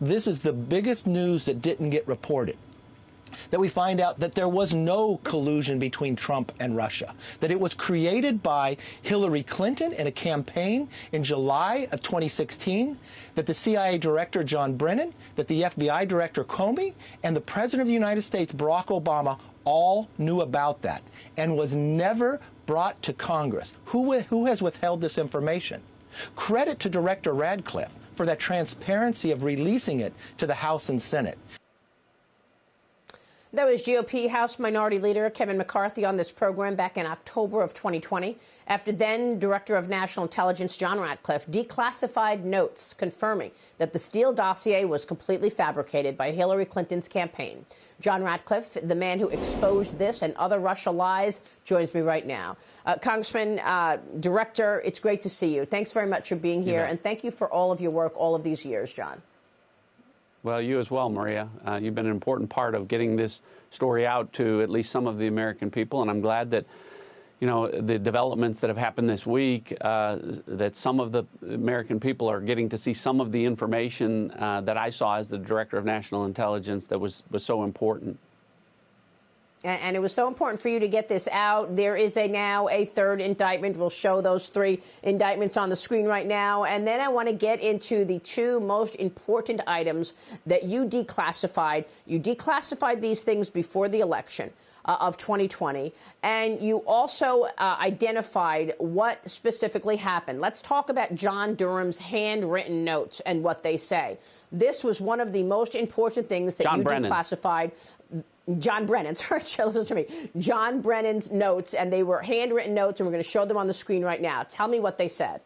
this is the biggest news that didn't get reported. That we find out that there was no collusion between Trump and Russia, that it was created by Hillary Clinton in a campaign in July of 2016, that the CIA director, John Brennan, that the FBI director, Comey, and the President of the United States, Barack Obama, all knew about that and was never brought to Congress. Who has withheld this information? Credit to Director Ratcliffe for that transparency of releasing it to the House and Senate. That was GOP House Minority Leader Kevin McCarthy on this program back in October of 2020, after then Director of National Intelligence John Ratcliffe declassified notes confirming that the Steele dossier was completely fabricated by Hillary Clinton's campaign. John Ratcliffe, the man who exposed this and other Russia lies, joins me right now. Congressman, Director, it's great to see you. Thanks very much for being here, and thank you for all of your work all of these years, John. Well, you as well, Maria. You've been an important part of getting this story out to at least some of the American people, and I'm glad that, you know, the developments that have happened this week, that some of the American people are getting to see some of the information that I saw as the Director of National Intelligence that was so important. And it was so important for you to get this out. There is now a third indictment. We'll show those three indictments on the screen right now. And then I want to get into the two most important items that you declassified. You declassified these things before the election of 2020. And you also identified what specifically happened. Let's talk about John Durham's handwritten notes and what they say. This was one of the most important things that declassified. John Brennan, sorry, listen to me. John Brennan's notes, and they were handwritten notes, and we're going to show them on the screen right now. Tell me what they said.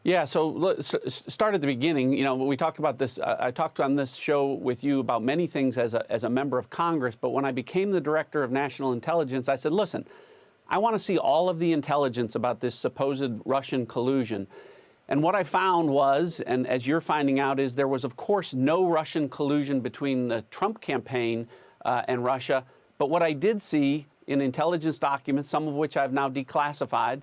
Yeah, so let's start at the beginning. You know, we talked about this. I talked on this show with you about many things as a member of Congress, but when I became the Director of National Intelligence, I said, listen, I want to see all of the intelligence about this supposed Russian collusion. And what I found was, and as you're finding out, is there was, of course, no Russian collusion between the Trump campaign and Russia. But what I did see in intelligence documents, some of which I've now declassified,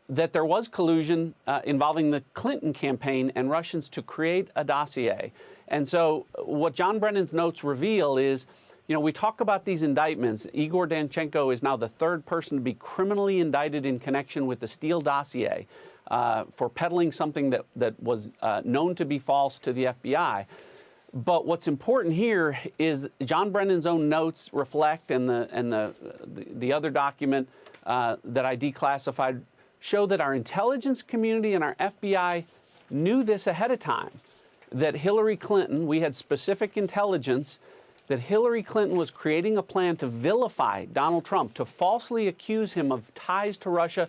that there was collusion involving the Clinton campaign and Russians to create a dossier. And so what John Brennan's notes reveal is, you know, we talk about these indictments. Igor Danchenko is now the third person to be criminally indicted in connection with the Steele dossier for peddling something that was known to be false to the FBI. But what's important here is John Brennan's own notes reflect, and the other document that I declassified show that our intelligence community and our FBI knew this ahead of time, that Hillary Clinton, we had specific intelligence that Hillary Clinton was creating a plan to vilify Donald Trump, to falsely accuse him of ties to Russia.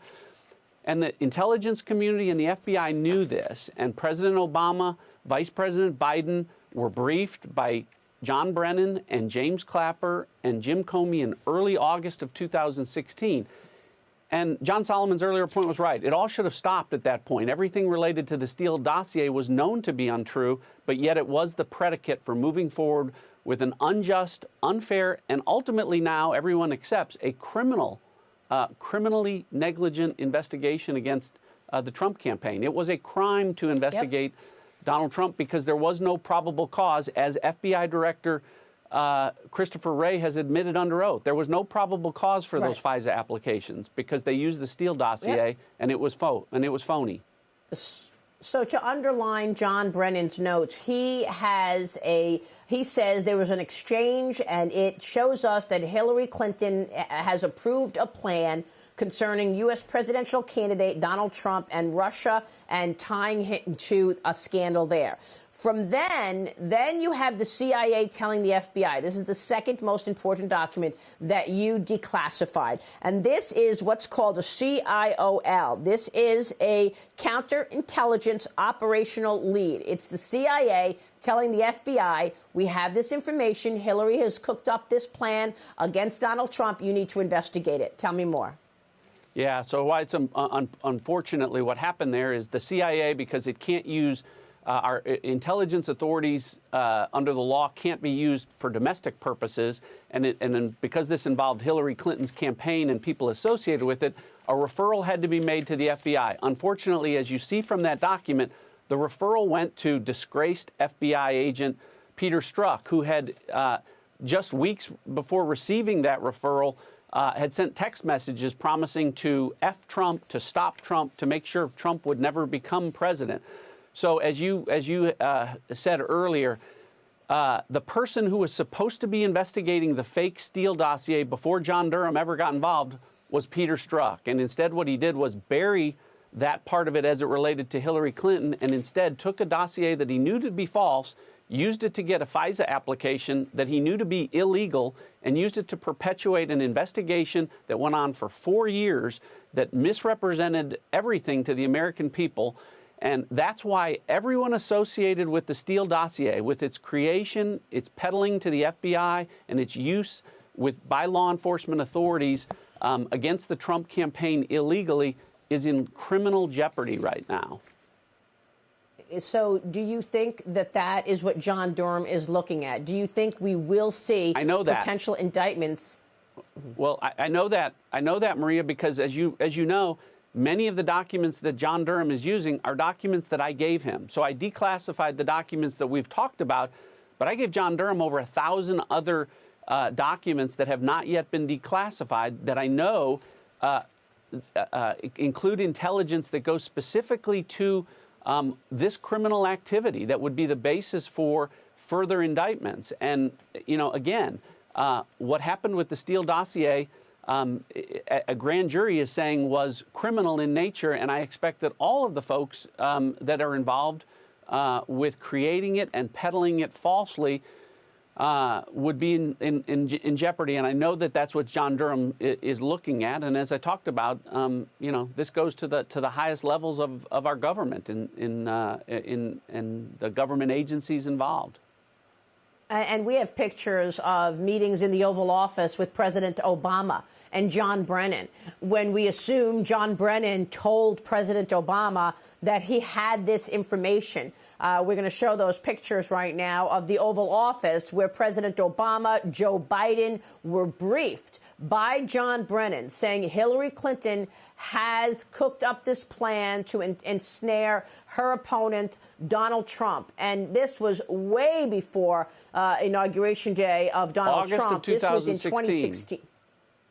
And the intelligence community and the FBI knew this. And President Obama, Vice President Biden were briefed by John Brennan and James Clapper and Jim Comey in early August of 2016. And John Solomon's earlier point was right. It all should have stopped at that point. Everything related to the Steele dossier was known to be untrue, but yet it was the predicate for moving forward with an unjust, unfair, and ultimately now everyone accepts a criminally negligent investigation against the Trump campaign. It was a crime to investigate Donald Trump because there was no probable cause, as FBI Director Christopher Wray has admitted under oath. There was no probable cause for those FISA applications because they used the Steele dossier and it was phony. So to underline John Brennan's notes, he says there was an exchange, and it shows us that Hillary Clinton has approved a plan concerning U.S. presidential candidate Donald Trump and Russia and tying him to a scandal there. From then you have the CIA telling the FBI, this is the second most important document that you declassified. And this is what's called a CIOL. This is a counterintelligence operational lead. It's the CIA telling the FBI, we have this information. Hillary has cooked up this plan against Donald Trump. You need to investigate it. Tell me more. Yeah, so why it's unfortunately what happened there is the CIA, because it can't use our intelligence authorities under the law can't be used for domestic purposes, and because this involved Hillary Clinton's campaign and people associated with it, a referral had to be made to the FBI. Unfortunately, as you see from that document, The referral went to disgraced FBI agent Peter Strzok, who had just weeks before receiving that referral had sent text messages promising to F Trump, to stop Trump, to make sure Trump would never become president. So as you said earlier, the person who was supposed to be investigating the fake Steele dossier before John Durham ever got involved was Peter Strzok. And instead what he did was bury that part of it as it related to Hillary Clinton, and instead took a dossier that he knew to be false, used it to get a FISA application that he knew to be illegal, and used it to perpetuate an investigation that went on for 4 years that misrepresented everything to the American people. And that's why everyone associated with the Steele dossier, with its creation, its peddling to the FBI, and its use by law enforcement authorities against the Trump campaign illegally, is in criminal jeopardy right now. So do you think that that is what John Durham is looking at? Do you think we will see potential indictments? Well, I know that, Maria, because as you know, many of the documents that John Durham is using are documents that I gave him. So I declassified the documents that we've talked about, but I gave John Durham over 1,000 other documents that have not yet been declassified that I know include intelligence that goes specifically to this criminal activity that would be the basis for further indictments. And, you know, again, what happened with the Steele dossier, a grand jury is saying was criminal in nature, and I expect that all of the folks that are involved with creating it and peddling it falsely would be in jeopardy. And I know that that's what John Durham is looking at. And as I talked about, you know, this goes to the highest levels of our government and the government agencies involved. And we have pictures of meetings in the Oval Office with President Obama and John Brennan, when we assume John Brennan told President Obama that he had this information. We're going to show those pictures right now of the Oval Office where President Obama, Joe Biden were briefed by John Brennan saying Hillary Clinton has cooked up this plan to ensnare her opponent, Donald Trump. And this was way before Inauguration Day of Donald Trump. This was in 2016.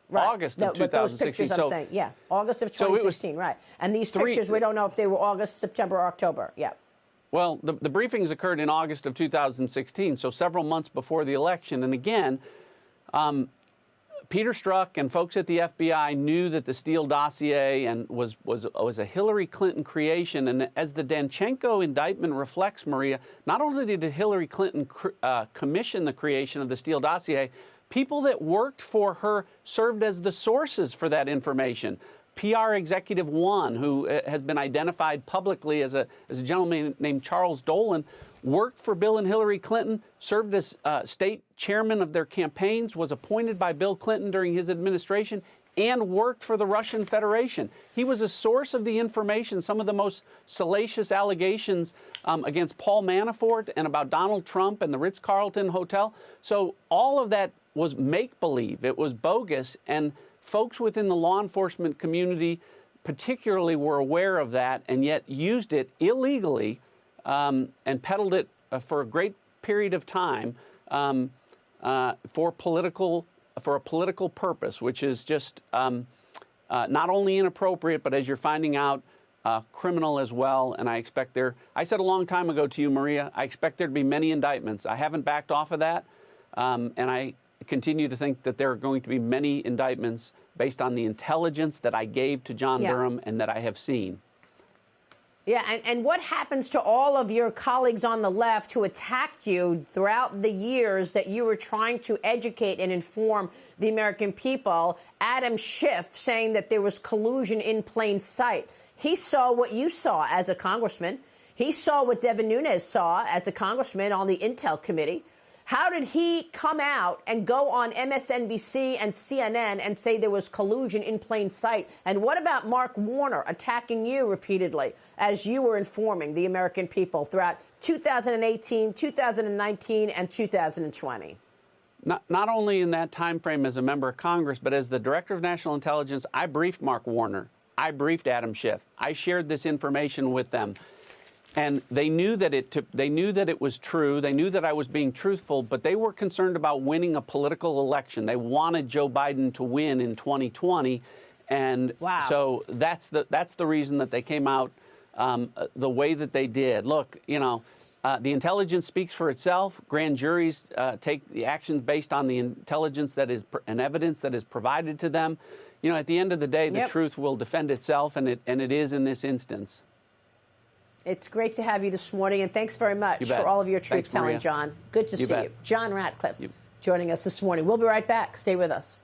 Right. August of 2016. But those pictures I'm saying, yeah, August of 2016, right. And these pictures, we don't know if they were August, September, or October, yeah. Well, the briefings occurred in August of 2016, so several months before the election. And again, Peter Strzok and folks at the FBI knew that the Steele dossier and was a Hillary Clinton creation. And as the Danchenko indictment reflects, Maria, not only did Hillary Clinton commission the creation of the Steele dossier, people that worked for her served as the sources for that information. PR Executive 1, who has been identified publicly as a gentleman named Charles Dolan, worked for Bill and Hillary Clinton, served as state chairman of their campaigns, was appointed by Bill Clinton during his administration, and worked for the Russian Federation. He was a source of the information, some of the most salacious allegations against Paul Manafort and about Donald Trump and the Ritz-Carlton Hotel. So all of that was make-believe. It was bogus, and folks within the law enforcement community particularly were aware of that and yet used it illegally and peddled it for a great period of time for a political purpose, which is just not only inappropriate, but as you're finding out, criminal as well. And I expect I said a long time ago to you, Maria, I expect there to be many indictments. I haven't backed off of that, and I continue to think that there are going to be many indictments based on the intelligence that I gave to John Durham and that I have seen. Yeah, and what happens to all of your colleagues on the left who attacked you throughout the years that you were trying to educate and inform the American people? Adam Schiff saying that there was collusion in plain sight. He saw what you saw as a congressman. He saw what Devin Nunes saw as a congressman on the Intel Committee. How did he come out and go on MSNBC and CNN and say there was collusion in plain sight? And what about Mark Warner attacking you repeatedly as you were informing the American people throughout 2018, 2019, and 2020? Not only in that time frame as a member of Congress, but as the Director of National Intelligence, I briefed Mark Warner. I briefed Adam Schiff. I shared this information with them. And they knew that it was true. They knew that I was being truthful, but they were concerned about winning a political election. They wanted Joe Biden to win in 2020, and so that's the reason that they came out the way that they did. Look, the intelligence speaks for itself. Grand juries take the actions based on the intelligence that is and evidence that is provided to them. At the end of the day, the truth will defend itself, and it is in this instance. It's great to have you this morning, and thanks very much for all of your truth-telling, John. Good to see you. John Ratcliffe joining us this morning. We'll be right back. Stay with us.